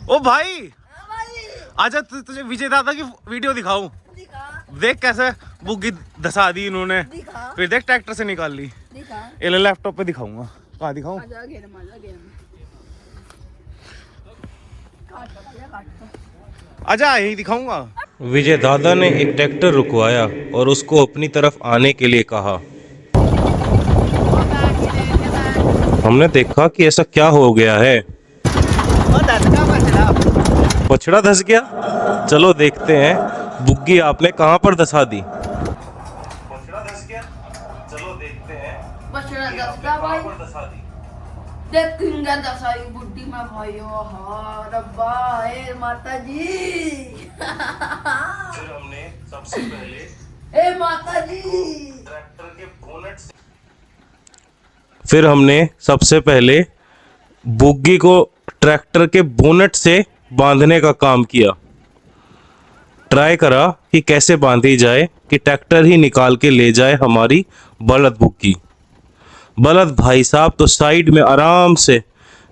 ओ भाई आजा तुझे विजय दादा की वीडियो दिखाऊं। देख कैसे बुग्गी धसा दी इन्होंने। फिर देख ट्रैक्टर से निकाल ली। ये लैपटॉप पे दिखाऊंगा। कहाँ दिखाऊं? आजा यही दिखाऊंगा। विजय दादा ने एक ट्रैक्टर रुकवाया और उसको अपनी तरफ आने के लिए कहा। हमने देखा कि ऐसा क्या हो गया है। बछड़ा धस गया। चलो देखते हैं बुग्गी आपने कहाँ पर धसा दी। बछड़ा धस गया। चलो देखते हैं बछड़ा धस गया भाई। देखूंगा दसाई बुड्ढी में भाइयों। हाँ रब्बा ए माता जी। फिर हमने सबसे पहले ए माता जी ट्रैक्टर के बोनट से फिर हमने सबसे पहले बुग्गी को ट्रैक्टर के बोनट से बांधने का काम किया। ट्राई करा कि कैसे बांधी जाए कि ट्रैक्टर ही निकाल के ले जाए हमारी बलद बुग्गी। बलद भाई साहब तो साइड में आराम से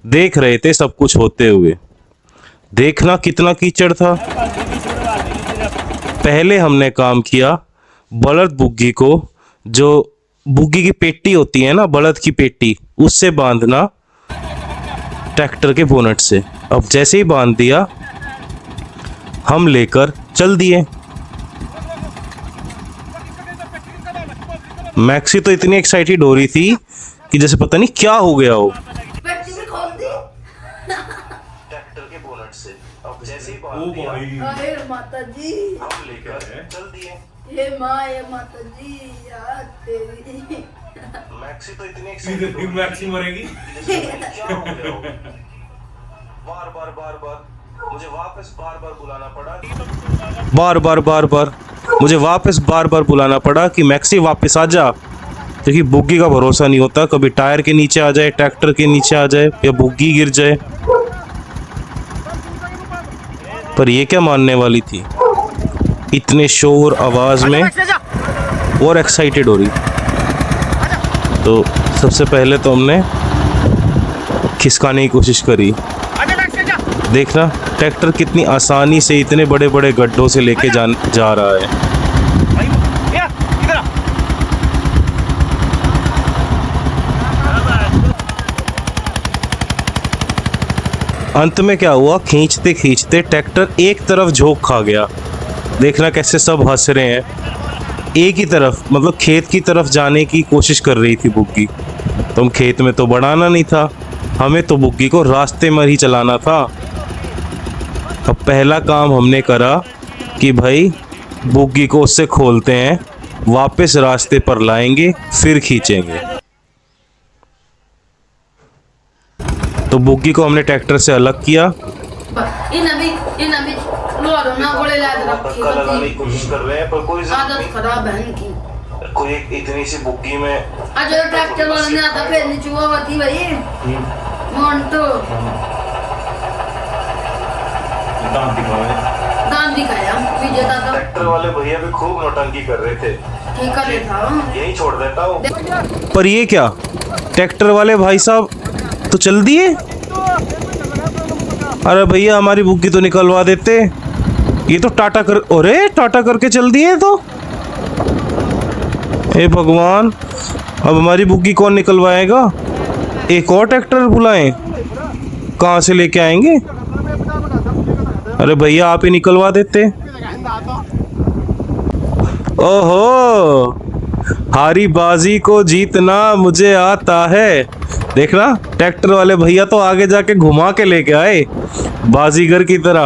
देख रहे थे सब कुछ होते हुए। देखना कितना कीचड़ था। पहले हमने काम किया बलद बुग्गी को, जो बुग्गी की पेटी होती है ना, बलद की पेटी, उससे बांधना ट्रैक्टर के बोनट से। अब जैसे ही बांध दिया हम लेकर चल दिए। मैक्सी तो इतनी एक्साइटेड हो रही थी कि जैसे पता नहीं क्या हो गया हो। पेटी भी खोल दी ट्रैक्टर के बोनट से। अब जैसे ही बांध दिया अरे माता जी हम लेकर चल दिए। हे माँ ये माता जी यार तेरी। मैक्सी तो इतनी एक्साइटेड मैक्सी मरेगी। क्या हो गया हो। बार बार मुझे वापस बार बुलाना पड़ा। मुझे वापस बार बुलाना पड़ा कि मैक्सी वापस आ जा, क्योंकि बुग्गी का भरोसा नहीं होता। कभी टायर के नीचे आ जाए, ट्रैक्टर के नीचे आ जाए, या बुग्गी गिर जाए। पर ये क्या मानने वाली थी, इतने शोर आवाज में और एक्साइटेड हो रही। तो सबसे पहले तो हमने खिसकाने की कोशिश करी। देखना ट्रैक्टर कितनी आसानी से इतने बड़े बड़े गड्ढों से लेके जा रहा है। अंत में क्या हुआ, खींचते खींचते ट्रैक्टर एक तरफ झोंक खा गया। देखना कैसे सब हंस रहे हैं। एक ही तरफ, मतलब खेत की तरफ जाने की कोशिश कर रही थी बुग्गी। तुम खेत में तो बढ़ाना नहीं था, हमें तो बुग्गी को रास्ते में ही चलाना था। अब पहला काम हमने करा कि भाई बुग्गी को उससे खोलते हैं, वापस रास्ते पर लाएंगे, फिर खींचेंगे। तो बुग्गी को हमने ट्रैक्टर से अलग किया। इन अभी लोड ना बोले लाद रखी होती। कोशिश कर रहे हैं पर कोई आदत खराब है इनकी। कोई इतनी सी बुग्गी में आज ट्रैक्टर वाला ने आता फिर नीचे हुआ होती भाई मोन तो दान दिखाया विजय दादा। ट्रैक्टर वाले भैया भी खूब नौटंकी कर रहे थे। ठीक कर लेता हूँ यही छोड़ देता हूँ। पर ये क्या, ट्रैक्टर वाले भाई साहब तो चल दिए। अरे भैया हमारी बुग्गी तो निकलवा देते। ये तो टाटा करके चल दिए। तो हे भगवान, अब हमारी बुग्गी कौन निकलवाएगा? एक और ट्रैक्टर बुलाएं, कहाँ से लेके आएंगे? अरे भैया आप ही निकलवा देते। ओहो, हारी बाजी को जीतना मुझे आता है। देखना ट्रैक्टर वाले भैया तो आगे जाके घुमा के लेके आए बाजीगर की तरह।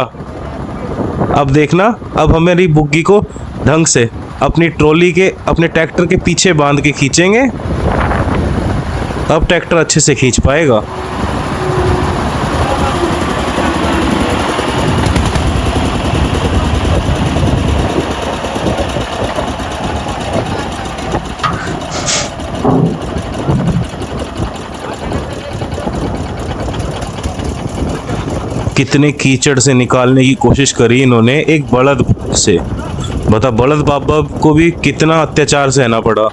अब देखना, अब हमारी बुग्गी को ढंग से अपनी ट्रॉली के, अपने ट्रैक्टर के पीछे बांध के खींचेंगे। अब ट्रैक्टर अच्छे से खींच पाएगा। कितने कीचड़ से निकालने की कोशिश करी इन्होंने एक बलद से। बता, बलद बाबा को भी कितना अत्याचार सहना पड़ा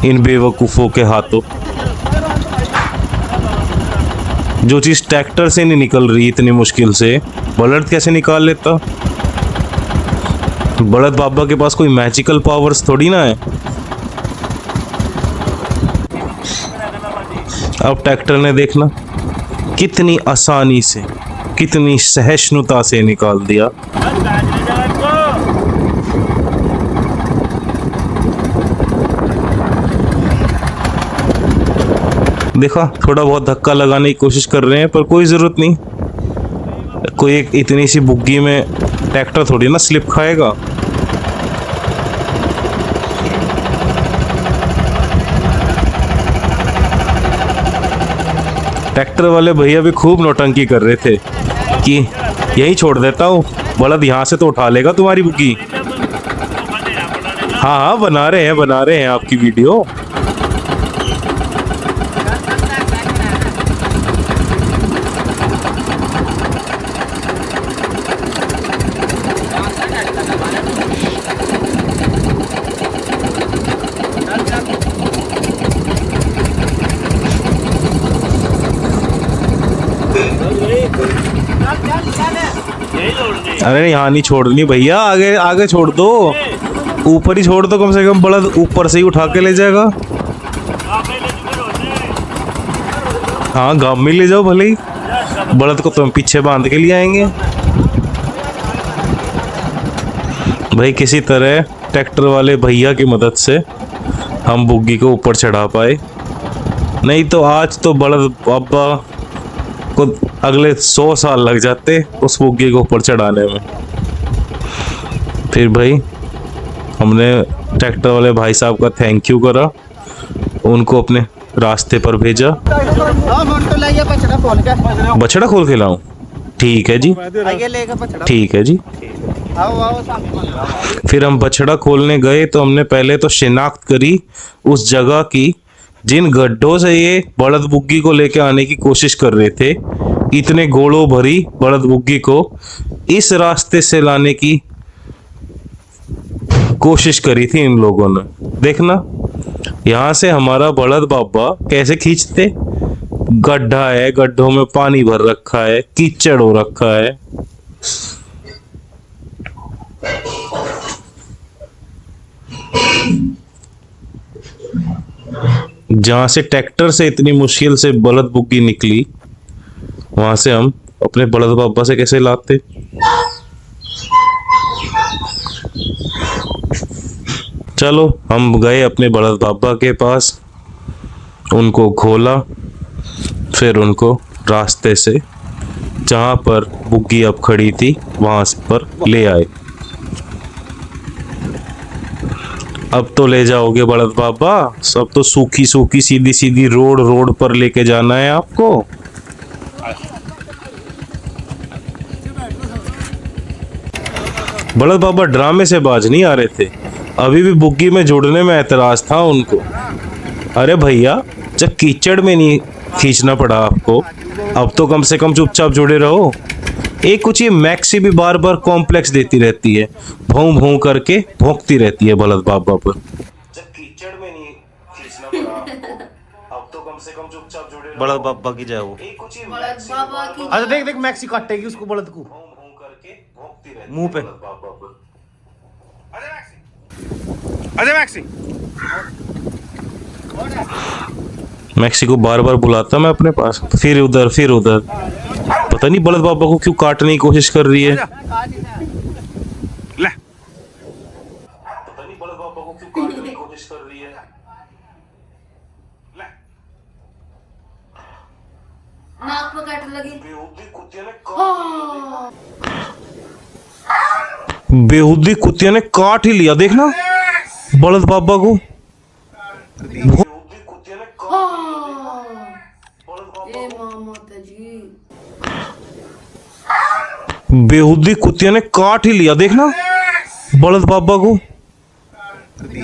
इन बेवकूफ़ों के हाथों। जो चीज़ ट्रैक्टर से नहीं निकल रही इतनी मुश्किल से, बलद कैसे निकाल लेता। बलद बाबा के पास कोई मैजिकल पावर्स थोड़ी ना है। अब ट्रैक्टर ने देखना कितनी आसानी से, कितनी सहिष्णुता से निकाल दिया। देखा, थोड़ा बहुत धक्का लगाने की कोशिश कर रहे हैं पर कोई ज़रूरत नहीं। कोई एक इतनी सी बुग्गी में ट्रैक्टर थोड़ी ना स्लिप खाएगा। ट्रैक्टर वाले भैया भी खूब नौटंकी कर रहे थे कि यही छोड़ देता हूँ, बलद यहाँ से तो उठा लेगा तुम्हारी बुग्गी। हाँ हाँ, बना रहे हैं आपकी वीडियो। अरे यहाँ नहीं छोड़नी भैया, आगे आगे छोड़ दो, ऊपर ही छोड़ दो, कम से कम बलद ऊपर से ही उठा के ले जाएगा। हाँ, गांव में ले जाओ भले ही, बलद को तुम पीछे बांध के ले आएंगे। भाई किसी तरह ट्रैक्टर वाले भैया की मदद से हम बुग्गी को ऊपर चढ़ा पाए, नहीं तो आज तो बलद बाबा को अगले 100 साल लग जाते उस बुग्गी को ऊपर चढ़ाने में। फिर भाई हमने ट्रैक्टर वाले भाई साहब का थैंक यू करा, उनको अपने रास्ते पर भेजा। बछड़ा खोल के लाऊं? ठीक है जी, ठीक है जी। फिर हम बछड़ा खोलने गए तो हमने पहले तो शिनाख्त करी उस जगह की जिन गड्ढों से ये बलद बुग्गी को लेके आने की कोशिश कर रहे थे। इतने गोलों भरी बलद बुग्गी को इस रास्ते से लाने की कोशिश करी थी इन लोगों ने। देखना यहाँ से हमारा बलद बाबा कैसे खींचते। गड्ढा है, गड्ढों में पानी भर रखा है, कीचड़ हो रखा है। जहां से ट्रैक्टर से इतनी मुश्किल से बलद बुग्गी निकली, वहां से हम अपने बलद बाबा से कैसे लाते। चलो हम गए अपने बलद बाबा के पास, उनको खोला, फिर उनको रास्ते से जहां पर बुग्गी अब खड़ी थी वहां पर ले आए। अब तो ले जाओगे बलद बाबा, सब तो सूखी सूखी सीधी सीधी रोड पर लेके जाना है आपको। बलद बाबा ड्रामे से बाज नहीं आ रहे थे, अभी भी बुग्गी में जुड़ने में ऐतराज था उनको। अरे भैया, जब कीचड़ में नहीं खींचना पड़ा आपको, अब तो कम से कम चुपचाप जुड़े रहो। एक कुछ ये मैक्सी भी बार बार कॉम्प्लेक्स देती रहती है, भौं भौं करके भौंकती रहती है बलद बाबा पर। जब कीचड़ में नहीं खींचना पड़ा आपको, अब तो कम से कम चुपचाप जुड़े रहो। बलद बाबा की जय हो। बलद बाबा की अच्छा देख देख, मैक्सी काटेगी उसको, बलद को भौं भौं करके भौंकती रहती मुंह पे। है बलद बाबा पर। अरे मैक्सी, मैक्सी को बार बार बुलाता मैं अपने पास, फिर उधर फिर उधर। पता नहीं बलद बाबा को क्यों काटने की कोशिश कर रही है। ले पता नहीं बलद बाबा को क्यों काटने की कोशिश कर रही है। ले। नाक पे काट लगी। बेहुदी कुत्ते ने काट ही लिया, देखना बलद बाबा को। ए मामा जी, बेहुदी कुत्ते ने काट ही लिया, देखना बलद बाबा को।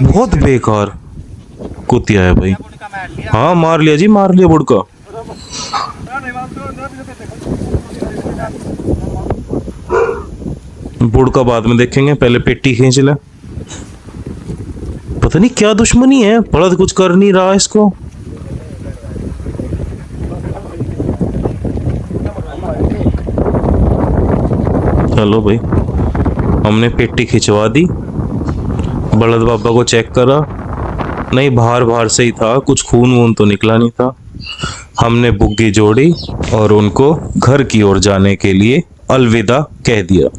बहुत बेकार कुतिया है भाई। हाँ मार लिया जी, मार लिया बुड़का। बुड़का बाद में देखेंगे, पहले पेटी खींच ले। पता नहीं क्या दुश्मनी है, बलद कुछ कर नहीं रहा इसको। चलो भाई, हमने पेटी खिंचवा दी, बलद बाबा को चेक करा, नहीं बाहर बाहर से ही था, कुछ खून वून तो निकला नहीं था। हमने बुग्गी जोड़ी और उनको घर की ओर जाने के लिए अलविदा कह दिया।